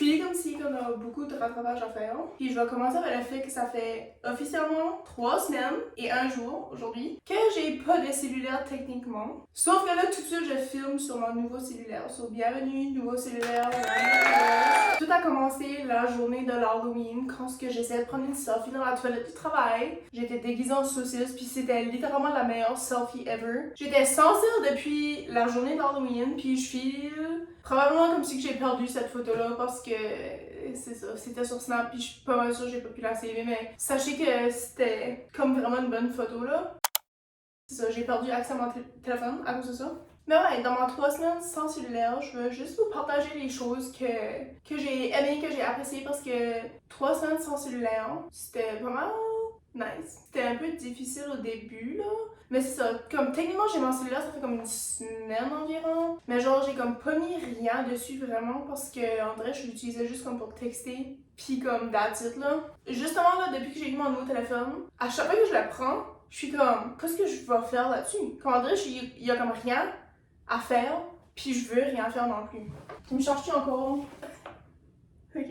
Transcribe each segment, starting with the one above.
Puis comme si on a beaucoup de rattrapage à faire. Puis je vais commencer avec le fait que ça fait officiellement 3 semaines et 1 jour aujourd'hui que j'ai pas de cellulaire techniquement. Sauf que là tout de suite je filme sur mon nouveau cellulaire. So, bienvenue, nouveau cellulaire. Tout a commencé la journée de l'Halloween quand j'essayais de prendre une selfie dans la toilette du travail. J'étais déguisée en saucisse puis c'était littéralement la meilleure selfie ever. J'étais sans cire depuis la journée d'Halloween puis je file probablement comme si j'ai perdu cette photo-là parce que c'est ça, c'était sur Snap puis je suis pas mal sûre que j'ai pas pu la saver, mais sachez que c'était comme vraiment une bonne photo là. C'est ça, j'ai perdu accès à mon téléphone à cause de ça. Mais ouais, dans mes 3 semaines sans cellulaire, je veux juste vous partager les choses que j'ai aimées, que j'ai appréciées parce que 3 semaines sans cellulaire, c'était vraiment nice. C'était un peu difficile au début là. Mais c'est ça, comme techniquement j'ai mon cellulaire, ça fait comme une semaine environ. Mais genre j'ai comme pas mis rien dessus vraiment parce que en vrai je l'utilisais juste comme pour texter. Pis comme that's it là. Justement là, depuis que j'ai eu mon nouveau téléphone, à chaque fois que je le prends, je suis comme, qu'est-ce que je vais faire là-dessus? Comme on dirait, il y a comme rien à faire, puis je veux rien faire non plus. Tu me changes-tu encore? Ok.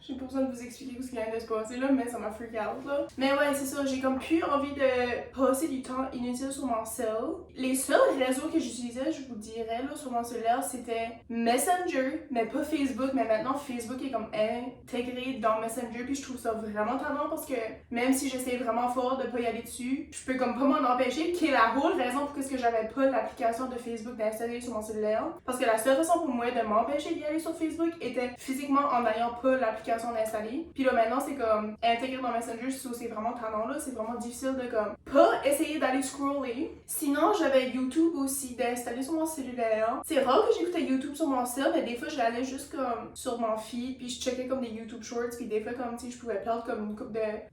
J'ai pas besoin de vous expliquer ce qui vient de se passer là, mais ça m'a freak out là. Mais ouais, c'est ça, j'ai comme plus envie de passer du temps inutile sur mon cell. Les seuls réseaux que j'utilisais, je vous dirais là, sur mon cellulaire, c'était Messenger, mais pas Facebook, mais maintenant Facebook est comme intégré dans Messenger, puis je trouve ça vraiment tannant parce que même si j'essaie vraiment fort de pas y aller dessus, je peux comme pas m'en empêcher, qui est la whole raison pour que j'avais pas l'application de Facebook d'installer sur mon cellulaire. Parce que la seule façon pour moi de m'empêcher d'y aller sur Facebook était physiquement en n'ayant pas l'application d'installer. Puis là maintenant c'est comme intégré dans Messenger, c'est vraiment tannant là, c'est vraiment difficile de comme pas essayer d'aller scroller. Sinon j'avais YouTube aussi d'installer sur mon cellulaire. C'est rare que j'écoutais YouTube sur mon cell, mais des fois j'allais juste comme sur mon feed puis je checkais comme des YouTube Shorts puis des fois comme tu sais je pouvais perdre comme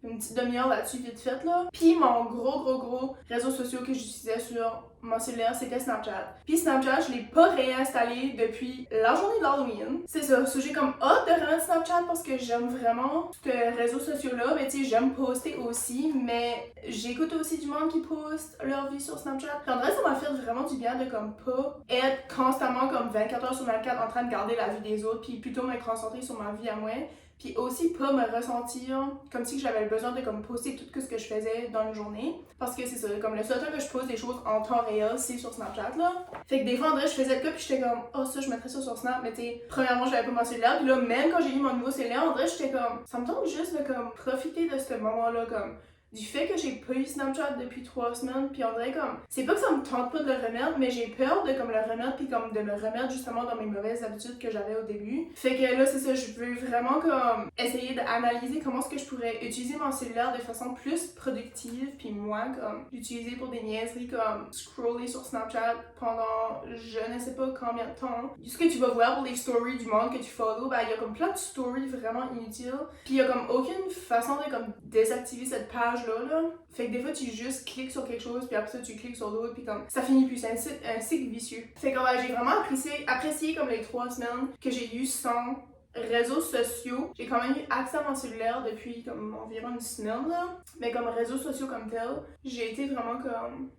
une petite demi-heure là-dessus vite fait là. Puis mon gros réseau social que j'utilisais sur mon cellulaire c'était Snapchat. Puis Snapchat je l'ai pas réinstallé depuis la journée de l'Halloween. C'est ça, j'ai comme hâte de remettre Snapchat parce que j'aime vraiment ce réseau social là, mais tu sais j'aime poster aussi, mais j'écoute aussi du monde qui poste leur vie sur Snapchat. En vrai ça m'a fait vraiment du bien de comme pas être constamment comme 24 heures sur 24 en train de garder la vie des autres puis plutôt me concentrer sur ma vie à moi. Puis aussi pas me ressentir comme si j'avais le besoin de comme poster tout ce que je faisais dans une journée. Parce que c'est ça, comme le seul temps que je poste des choses en temps réel, c'est sur Snapchat là. Fait que des fois en vrai je faisais le cas puis j'étais comme oh ça je mettrais ça sur Snap, mais tu sais, premièrement j'avais pas mon cellulaire, puis là même quand j'ai eu mon nouveau cellulaire, en vrai j'étais comme ça me tente juste de comme profiter de ce moment là, comme du fait que j'ai pas eu Snapchat depuis 3 semaines, puis on dirait comme c'est pas que ça me tente pas de le remettre, mais j'ai peur de comme le remettre puis comme de me remettre justement dans mes mauvaises habitudes que j'avais au début. Fait que là c'est ça, je veux vraiment comme essayer d'analyser comment est-ce que je pourrais utiliser mon cellulaire de façon plus productive, puis moi comme l'utiliser pour des niaiseries comme scroller sur Snapchat pendant je ne sais pas combien de temps. Ce que tu vas voir pour les stories du monde que tu follow, ben il y a comme plein de stories vraiment inutiles, puis il y a comme aucune façon de comme désactiver cette page là. Fait que des fois tu juste cliques sur quelque chose puis après ça tu cliques sur l'autre puis comme ça finit plus, c'est un cycle vicieux. Fait que ouais, j'ai vraiment apprécié comme les 3 semaines que j'ai eu sans réseaux sociaux. J'ai quand même eu accès à mon cellulaire depuis comme environ une semaine là, mais comme réseaux sociaux comme tel, j'ai été vraiment comme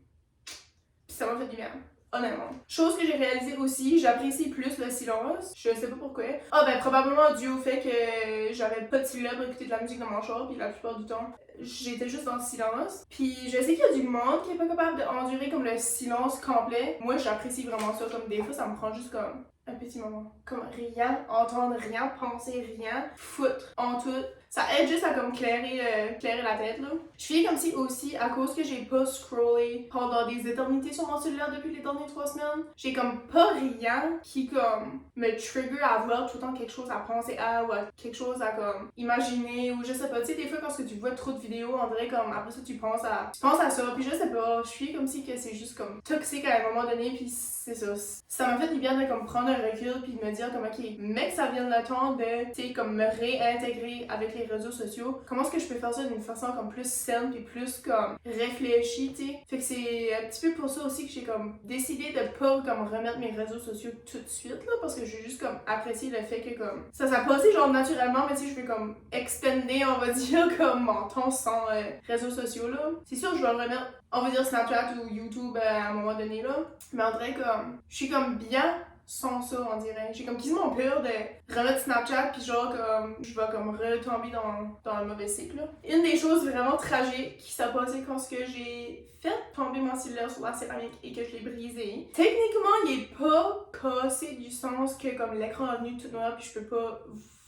pis ça m'a fait du bien. Honnêtement. Chose que j'ai réalisé aussi, j'apprécie plus le silence. Je sais pas pourquoi. Ah ben probablement dû au fait que j'avais pas de cellulaire pour écouter de la musique dans mon char, puis la plupart du temps, j'étais juste dans le silence. Puis je sais qu'il y a du monde qui est pas capable d'endurer comme le silence complet. Moi j'apprécie vraiment ça, comme des fois ça me prend juste comme un petit moment. Comme rien entendre, rien penser, rien foutre en tout. Ça aide juste à comme clairer la tête là. Je fais comme si aussi, à cause que j'ai pas scrollé pendant des éternités sur mon cellulaire depuis les dernières 3 semaines, j'ai comme pas rien qui comme me trigger à avoir tout le temps quelque chose à penser à ou à quelque chose à comme imaginer ou je sais pas. Tu sais, des fois quand tu vois trop de vidéos, on dirait comme après ça tu penses à ça, puis je sais pas, je suis comme si que c'est juste comme toxique à un moment donné, puis c'est ça. Ça m'a fait du bien de comme prendre un recul puis de me dire comme ok, mec ça vient le temps de, tu sais, comme me réintégrer avec les réseaux sociaux. Comment est-ce que je peux faire ça d'une façon comme plus saine puis plus comme réfléchie, tu sais. Fait que c'est un petit peu pour ça aussi que j'ai comme décidé de pas comme remettre mes réseaux sociaux tout de suite là, parce que j'ai juste comme apprécié le fait que comme ça passé genre naturellement, mais tu sais je vais comme extender on va dire comme mon temps sans réseaux sociaux là. C'est sûr je vais le remettre on va dire Snapchat ou YouTube à un moment donné là, mais en vrai comme je suis comme bien sont ça, on dirait. J'ai comme quasiment peur de remettre Snapchat puis genre comme je vais comme retomber dans un mauvais cycle. Là. Une des choses vraiment tragiques qui s'est passée quand j'ai fait tomber mon cellulaire sur la céramique et que je l'ai brisé. Techniquement, il est pas cassé du sens que comme l'écran est venu tout noir puis je peux pas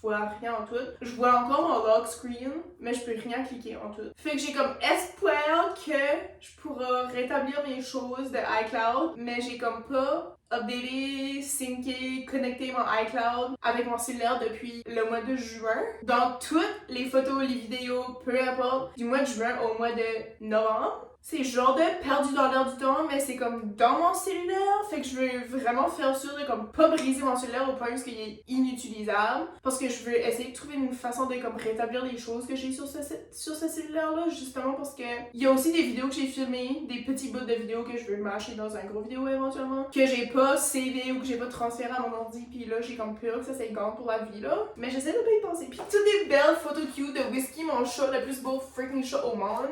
voir rien en tout. Je vois encore mon lock screen, mais je peux rien cliquer en tout. Fait que j'ai comme espoir que je pourrai rétablir mes choses de iCloud, mais j'ai comme pas updaté, synké, connecté mon iCloud avec mon cellulaire depuis le mois de juin. Dans toutes les photos, les vidéos, peu importe, du mois de juin au mois de novembre. C'est genre de perdu dans l'air du temps, mais c'est comme dans mon cellulaire. Fait que je veux vraiment faire sûr de comme pas briser mon cellulaire au point où il est inutilisable. Parce que je veux essayer de trouver une façon de comme rétablir les choses que j'ai sur ce cellulaire-là. Justement parce que il y a aussi des vidéos que j'ai filmées, des petits bouts de vidéos que je veux mâcher dans un gros vidéo éventuellement. Que j'ai pas savé ou que j'ai pas transféré à mon ordi. Puis là, j'ai comme peur que ça s'égare pour la vie là. Mais j'essaie de pas y penser. Puis toutes des belles photos cute de Whisky, mon chat le plus beau freaking chat au monde.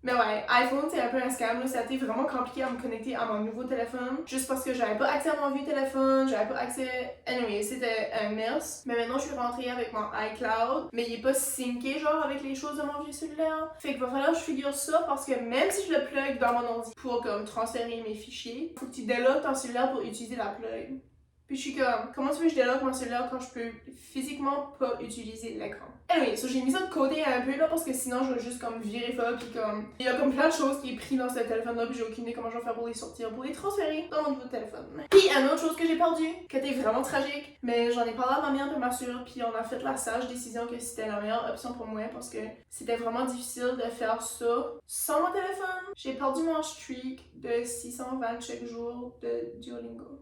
Mais ouais, iPhone c'est un peu un scam là, ça a été vraiment compliqué à me connecter à mon nouveau téléphone juste parce que j'avais pas accès à mon vieux téléphone, j'avais pas accès... Anyway, c'était un mess. Mais maintenant je suis rentrée avec mon iCloud, mais il est pas synké genre avec les choses de mon vieux cellulaire. Fait qu'il va falloir que je figure ça parce que même si je le plug dans mon ordi pour comme transférer mes fichiers, faut que tu délogues ton cellulaire pour utiliser la plug. Puis je suis comme, comment tu veux que je délogue mon cellulaire quand je peux physiquement pas utiliser l'écran? Anyway, so j'ai mis ça de côté un peu là parce que sinon je vais juste comme virer folle puis comme... Il y a comme plein de choses qui est pris dans ce téléphone-là puis j'ai aucune idée comment je vais faire pour les sortir, pour les transférer dans mon nouveau téléphone. Puis une autre chose que j'ai perdue, qui était vraiment tragique, mais j'en ai parlé à ma mère de ma soeur puis on a fait la sage décision que c'était la meilleure option pour moi parce que c'était vraiment difficile de faire ça sans mon téléphone. J'ai perdu mon streak de 620 chaque jour de Duolingo.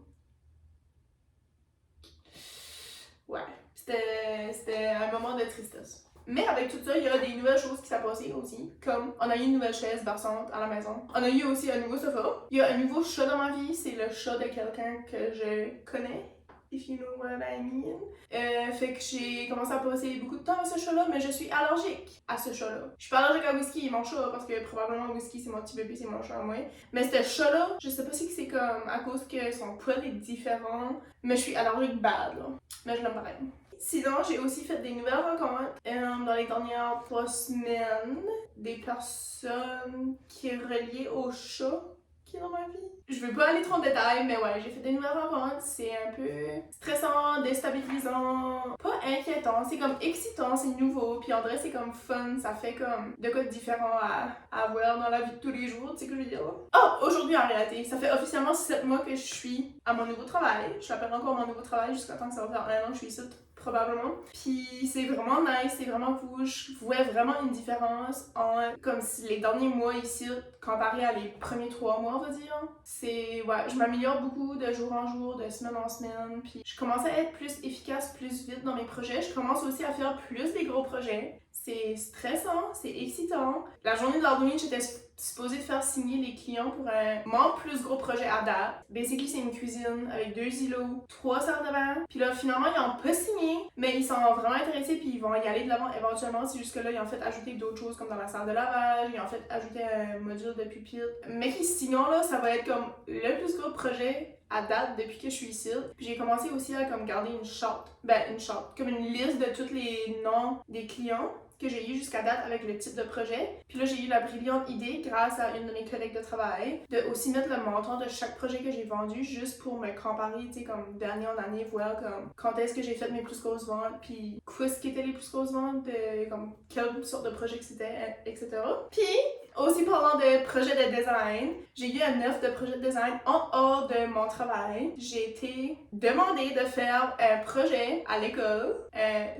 Ouais, c'était un moment de tristesse. Mais avec tout ça, il y a des nouvelles choses qui sont passées aussi. Comme, on a eu une nouvelle chaise berçante à la maison. On a eu aussi un nouveau sofa. Il y a un nouveau chat dans ma vie, c'est le chat de quelqu'un que je connais. If you know what I mean. Fait que j'ai commencé à passer beaucoup de temps avec ce chat-là, mais je suis allergique à ce chat-là. Je suis pas allergique à Whisky, mon chat, parce que probablement Whisky c'est mon petit bébé, c'est mon chat à moi. Mais ce chat-là, je sais pas si c'est comme à cause que son poil est différent, mais je suis allergique bad, là. Mais je l'aime pareil. Sinon, j'ai aussi fait des nouvelles rencontres dans les dernières 3 semaines. Des personnes qui sont reliées au chat qui est dans ma vie. Je veux pas aller trop en détail, mais ouais, j'ai fait des nouvelles rencontres. C'est un peu stressant, déstabilisant, pas inquiétant. C'est comme excitant, c'est nouveau. Puis en vrai, c'est comme fun. Ça fait comme de quoi de différent à voir dans la vie de tous les jours. Tu sais ce que je veux dire là? Oh, aujourd'hui en réalité, ça fait officiellement 7 mois que je suis à mon nouveau travail. Je l'appelle encore mon nouveau travail jusqu'à temps que ça va faire 1 an que je suis ici. Probablement. Puis c'est vraiment nice, c'est vraiment cool. Je vois vraiment une différence en comme si les derniers mois ici comparé à les premiers 3 mois, on va dire. C'est ouais, je m'améliore beaucoup de jour en jour, de semaine en semaine. Puis je commence à être plus efficace, plus vite dans mes projets. Je commence aussi à faire plus des gros projets. C'est stressant, c'est excitant. La journée d'Halloween, j'étais supposée de faire signer les clients pour mon plus gros projet à date. Basically, c'est une cuisine avec 2 îlots, 3 salles de bain. Puis là, finalement, ils n'ont pas signé, mais ils sont vraiment intéressés puis ils vont y aller de l'avant éventuellement. C'est juste que là, ils ont fait ajouter d'autres choses comme dans la salle de lavage, ils ont fait ajouter un module de pupitre. Mais qui sinon, là, ça va être comme le plus gros projet à date depuis que je suis ici. Puis j'ai commencé aussi à comme garder une charte, comme une liste de tous les noms des clients que j'ai eu jusqu'à date avec le type de projet. Puis là, j'ai eu la brillante idée, grâce à une de mes collègues de travail, de aussi mettre le montant de chaque projet que j'ai vendu juste pour me comparer, tu sais, comme d'année en année, voir comme quand est-ce que j'ai fait mes plus grosses ventes, puis qu'est-ce qui étaient les plus grosses ventes, comme quelle sorte de projet que c'était, etc. Puis, aussi parlant de projet de design, j'ai eu un offre de projet de design en hors de mon travail. J'ai été demandée de faire un projet à l'école.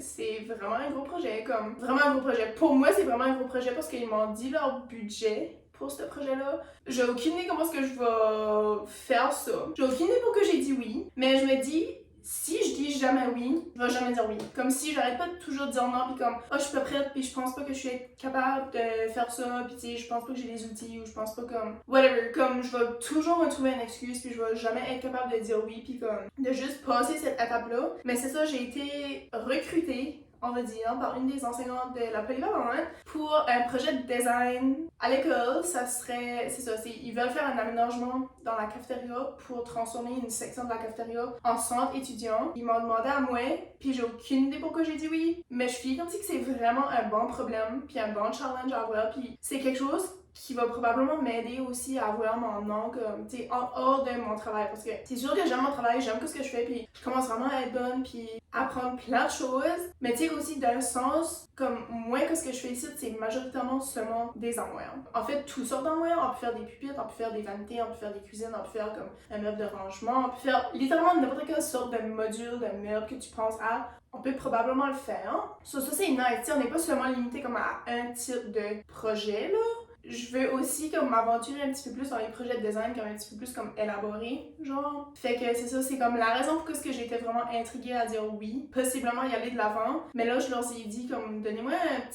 C'est vraiment un gros projet, comme vraiment un gros projet. Pour moi, c'est vraiment un gros projet parce qu'ils m'ont dit leur budget pour ce projet-là. J'ai aucune idée comment est-ce que je vais faire ça. J'ai aucune idée pourquoi j'ai dit oui, mais je me dis, si je dis jamais oui, je vais jamais dire oui. Comme si j'arrête pas de toujours dire non, puis comme oh, je suis pas prête, puis je pense pas que je suis capable de faire ça, puis tu sais, je pense pas que j'ai les outils, ou je pense pas comme whatever. Comme je vais toujours me trouver une excuse, puis je vais jamais être capable de dire oui, puis comme de juste passer cette étape-là. Mais c'est ça, j'ai été recrutée on va dire, par une des enseignantes de la polyvalente pour un projet de design à l'école. Ça serait, c'est ça, ils veulent faire un aménagement dans la cafétéria pour transformer une section de la cafétéria en centre étudiant. Ils m'ont demandé à moi, puis j'ai aucune idée pourquoi j'ai dit oui, mais je suis comme si que c'est vraiment un bon problème, puis un bon challenge à avoir, puis c'est quelque chose qui va probablement m'aider aussi à avoir mon nom comme, tu sais, en hors de mon travail. Parce que c'est sûr que j'aime mon travail, j'aime ce que je fais, puis je commence vraiment à être bonne, puis apprendre plein de choses. Mais tu sais, aussi d'un sens, comme moi, que ce que je fais ici, c'est majoritairement seulement des armoires. En fait, toutes sortes d'armoires. On peut faire des pupitres, on peut faire des vanités, on peut faire des cuisines, on peut faire comme un meuble de rangement, on peut faire littéralement n'importe quelle sorte de module, de meuble que tu penses à. On peut probablement le faire. Ça c'est nice. T'sais, on n'est pas seulement limité comme à un type de projet, là. Je veux aussi comme m'aventurer un petit peu plus dans les projets de design, comme un petit peu plus comme élaboré, genre. Fait que c'est ça, c'est comme la raison pour laquelle j'étais vraiment intriguée à dire oui, possiblement y aller de l'avant. Mais là, je leur ai dit comme donnez-moi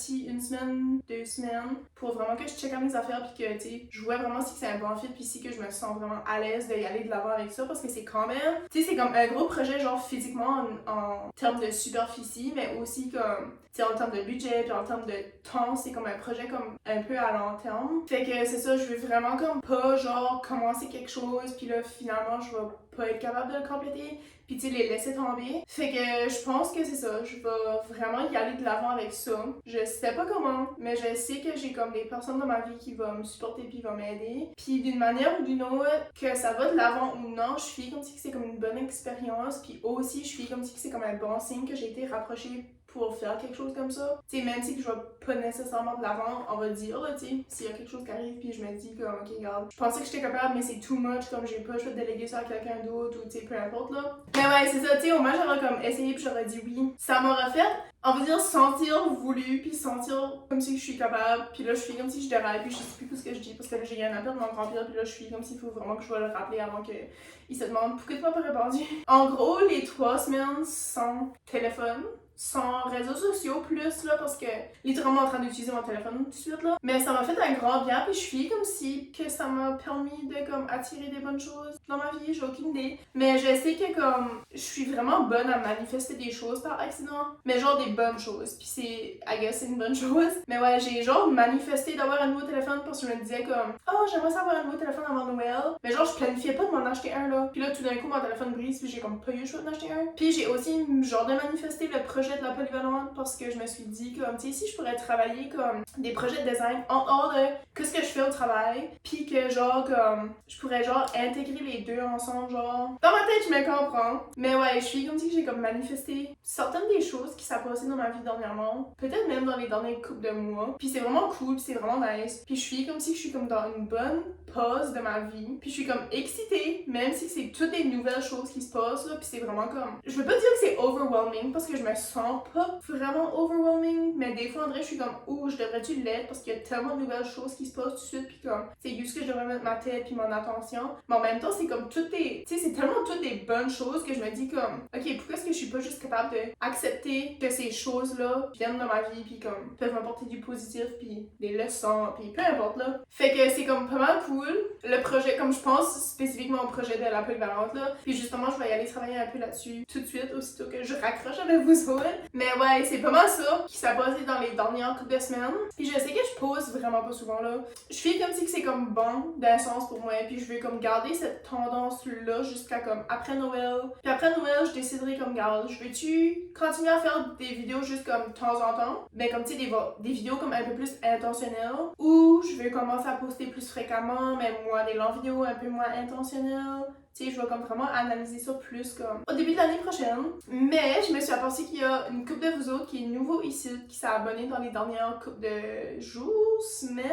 une semaine, 2 semaines pour vraiment que je check mes affaires puis que tu sais, je vois vraiment si c'est un bon fit puis si que je me sens vraiment à l'aise d'y aller de l'avant avec ça parce que c'est quand même, tu sais, c'est comme un gros projet genre physiquement en termes de superficie, mais aussi comme tu sais, en termes de budget puis en termes de temps, c'est comme un projet comme un peu à long terme. Fait que c'est ça, je veux vraiment comme pas genre commencer quelque chose puis là finalement je vais pas être capable de le compléter puis tu sais les laisser tomber. Fait que je pense que c'est ça, je vais vraiment y aller de l'avant avec ça. Je sais pas comment, mais je sais que j'ai comme des personnes dans ma vie qui vont me supporter puis vont m'aider. Puis d'une manière ou d'une autre, que ça va de l'avant ou non, je suis comme si c'est comme une bonne expérience puis aussi je suis comme si c'est comme un bon signe que j'ai été rapprochée pour faire quelque chose comme ça. Tu sais, même si je vais pas nécessairement de l'avant, on va dire, là, tu sais, s'il y a quelque chose qui arrive, puis je me dis comme, ok, regarde, je pensais que j'étais capable, mais c'est too much, comme j'ai pas le choix de déléguer ça à quelqu'un d'autre, ou tu sais, peu importe, là. Mais ouais, c'est ça, tu sais, au moins j'aurais comme essayé, puis j'aurais dit oui. Ça m'aurait fait, on va dire, sentir voulu, puis sentir comme si je suis capable, puis là, je suis comme si je déraille, puis je sais plus ce que je dis, parce que là, j'ai un appel de mon grand-père, puis là, je suis comme s'il faut vraiment que je vais le rappeler avant qu'il se demande pourquoi tu m'as pas répondu. En gros, les 3 semaines sans téléphone, sans réseaux sociaux plus là parce que littéralement en train d'utiliser mon téléphone tout de suite là, mais ça m'a fait un grand bien puis je suis comme si que ça m'a permis de comme attirer des bonnes choses dans ma vie, j'ai aucune idée, mais je sais que comme je suis vraiment bonne à manifester des choses par accident, mais genre des bonnes choses, puis c'est I guess c'est une bonne chose, mais ouais j'ai genre manifesté d'avoir un nouveau téléphone parce que je me disais comme oh j'aimerais ça avoir un nouveau téléphone avant Noël, mais genre je planifiais pas de m'en acheter un là, puis là tout d'un coup mon téléphone brise puis j'ai comme pas eu le choix d'en acheter un, puis j'ai aussi genre de manifester le projet de la polyvalente parce que je me suis dit comme tu sais si je pourrais travailler comme des projets de design en hors de que ce que je fais au travail puis que genre comme je pourrais genre intégrer les deux ensemble genre dans ma tête je me comprends mais ouais je suis comme si j'ai comme manifesté certaines des choses qui s'est passé dans ma vie dernièrement peut-être même dans les derniers couples de mois puis c'est vraiment cool puis c'est vraiment nice puis je suis comme si je suis comme dans une bonne pause de ma vie puis je suis comme excitée même si c'est toutes des nouvelles choses qui se passent là puis c'est vraiment comme je veux pas dire que c'est overwhelming parce que je me sens pas vraiment overwhelming mais des fois en vrai je suis comme oh je devrais-tu l'être parce qu'il y a tellement de nouvelles choses qui se passent tout de suite puis comme c'est juste que je devrais mettre ma tête puis mon attention mais en même temps c'est comme toutes des tu sais c'est tellement toutes des bonnes choses que je me dis comme ok pourquoi est-ce que je suis pas juste capable d'accepter que ces choses là viennent dans ma vie puis comme peuvent m'apporter du positif puis des leçons puis peu importe là fait que c'est comme pas mal cool le projet comme je pense spécifiquement au projet de la polyvalente là puis justement je vais y aller travailler un peu là-dessus tout de suite aussitôt que je raccroche avec vous autres mais ouais c'est pas mal ça qui s'est passé dans les dernières couple de semaines puis je sais que je pose vraiment pas souvent là je fais comme si que c'est comme bon d'un sens pour moi puis je veux comme garder cette tendance là jusqu'à comme après Noël puis après Noël je déciderai comme garde je veux-tu continuer à faire des vidéos juste comme de temps en temps ben comme tu sais des vidéos comme un peu plus intentionnelles ou je veux commencer à poster plus fréquemment mais moi des longues vidéos un peu moins intentionnelles. Tu sais, je vais comme vraiment analyser ça plus comme au début de l'année prochaine. Mais je me suis aperçue qu'il y a une couple de vous autres qui est nouveau ici, qui s'est abonné dans les dernières couples de jours, semaines.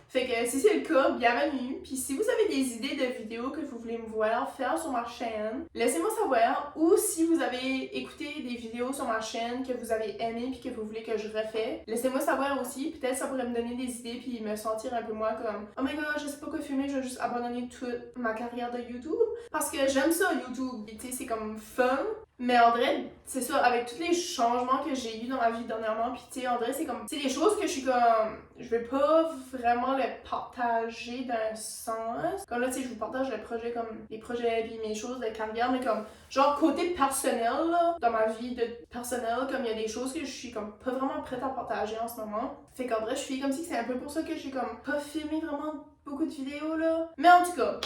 Fait que si c'est le cas, bienvenue. Puis si vous avez des idées de vidéos que vous voulez me voir faire sur ma chaîne, laissez-moi savoir. Ou si vous avez écouté des vidéos sur ma chaîne que vous avez aimé puis que vous voulez que je refais, laissez-moi savoir aussi. Peut-être ça pourrait me donner des idées puis me sentir un peu moins comme oh my god, je sais pas quoi filmer, je vais juste abandonner toute ma carrière de YouTube. Parce que j'aime ça YouTube. Tu sais, c'est comme fun. Mais en vrai, c'est ça, avec tous les changements que j'ai eu dans ma vie dernièrement, puis tu sais, en vrai, c'est comme, tu sais, les choses que je suis comme, je vais pas vraiment le partager d'un sens. Comme là, tu sais, je vous partage le projet, comme les projets, puis mes choses de carrière, mais comme, genre, côté personnel, là, dans ma vie de personnel, comme il y a des choses que je suis comme pas vraiment prête à partager en ce moment. Fait qu'en vrai, je suis comme si c'est un peu pour ça que j'ai comme pas filmé vraiment beaucoup de vidéos, là. Mais en tout cas,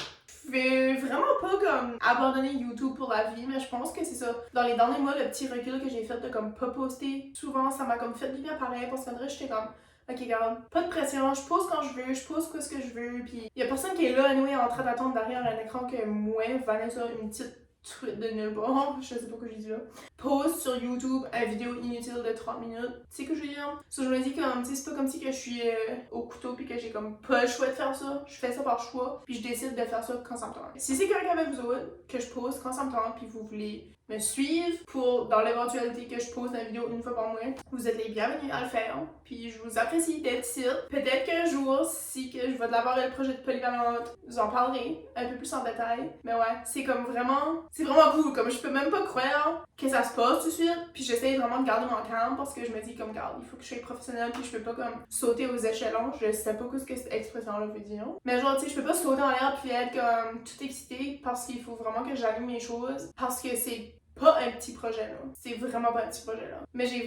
je vais vraiment pas comme abandonner YouTube pour la vie, mais je pense que c'est ça. Dans les derniers mois, le petit recul que j'ai fait de comme pas poster souvent, ça m'a comme fait du bien pareil, parce qu'en vrai, j'étais comme ok, regarde, pas de pression, je pose quand je veux, je pose ce que je veux, pis y a personne qui est là, anyway, en train d'attendre derrière un écran que moi, Vanessa, une petite truc de nulle part, je sais pas quoi j'ai dit là, pose sur YouTube une vidéo inutile de 30 minutes. Tu sais que je veux dire? So, je me dis comme, tu sais, c'est pas comme si que je suis au couteau pis que j'ai comme pas le choix de faire ça. Je fais ça par choix, puis je décide de faire ça quand ça me tente. Si c'est correct avec vous autres, que je pose quand ça me tente, puis vous voulez me suivre pour, dans l'éventualité que je pose la vidéo une fois par mois, vous êtes les bienvenus à le faire, puis je vous apprécie d'être ici. Peut-être qu'un jour, si que je vais de l'avant avec le projet de Polyvalente, vous en parlerai un peu plus en détail. Mais ouais, c'est comme vraiment, c'est vraiment cool, comme je peux même pas croire que ça se passe tout de suite, puis j'essaie vraiment de garder mon calme parce que je me dis comme, regarde, il faut que je sois professionnelle, puis je peux pas comme sauter aux échelons, je sais pas ce que cette expression-là veut dire. Mais genre, tu sais, je peux pas sauter en l'air puis être comme tout excitée parce qu'il faut vraiment que j'allume mes choses, parce que c'est pas un petit projet là. C'est vraiment pas un petit projet là. Mais j'ai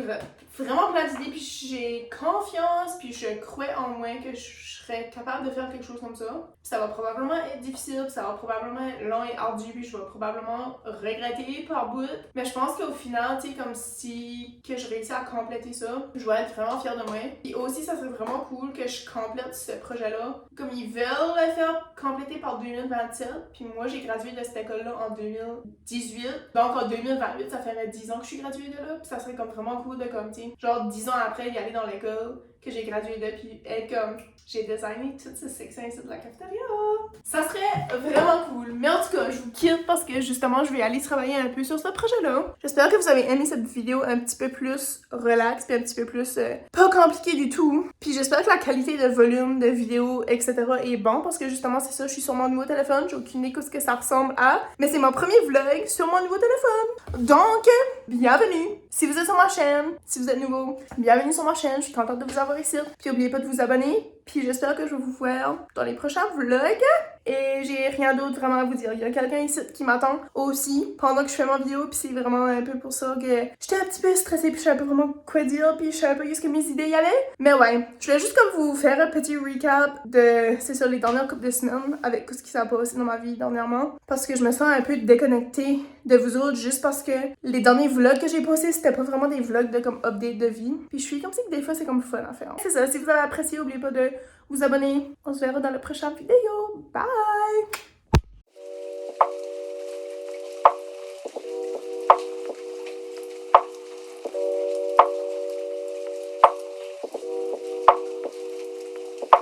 vraiment plein d'idées, puis j'ai confiance, puis je crois en moi que je serais capable de faire quelque chose comme ça. Ça va probablement être difficile, puis ça va probablement être long et ardu, puis je vais probablement regretter par bout. Mais je pense qu'au final, tu sais, comme si que je réussis à compléter ça, je vais être vraiment fière de moi. Et aussi, ça serait vraiment cool que je complète ce projet-là. Comme ils veulent le faire compléter par 2027, puis moi j'ai gradué de cette école-là en 2018. Donc en 2028, ça ferait 10 ans que je suis graduée de là, puis ça serait comme vraiment cool de comme, tu sais, genre 10 ans après y aller dans l'école que j'ai gradué de, puis être comme, j'ai designé toute cette section ici de la cafétéria. Ça serait vraiment cool. Mais en tout cas, je vous quitte parce que justement, je vais aller travailler un peu sur ce projet-là. J'espère que vous avez aimé cette vidéo un petit peu plus relax, puis un petit peu plus pas compliqué du tout. Puis j'espère que la qualité de volume, de vidéo, etc. est bon parce que justement, c'est ça, je suis sur mon nouveau téléphone, j'ai aucune idée de ce que ça ressemble à. Mais c'est mon premier vlog sur mon nouveau téléphone. Donc, bienvenue! Si vous êtes sur ma chaîne, si vous êtes nouveau, bienvenue sur ma chaîne, je suis contente de vous avoir ici. Puis n'oubliez pas de vous abonner, puis j'espère que je vais vous voir dans les prochains vlogs. Et j'ai rien d'autre vraiment à vous dire. Il y a quelqu'un ici qui m'attend aussi pendant que je fais ma vidéo, puis c'est vraiment un peu pour ça que j'étais un petit peu stressée, puis je savais pas vraiment quoi dire, puis je savais pas qu'est-ce que mes idées y allaient. Mais ouais, je voulais juste comme vous faire un petit recap de, c'est ça, les dernières couple de semaines avec tout ce qui s'est passé dans ma vie dernièrement. Parce que je me sens un peu déconnectée de vous autres, juste parce que les derniers vlogs que j'ai postés, c'était pas vraiment des vlogs de comme update de vie. Puis je suis comme si que des fois c'est comme fun à faire. C'est ça, si vous avez apprécié, n'oubliez pas de vous abonner. On se verra dans la prochaine vidéo. Bye!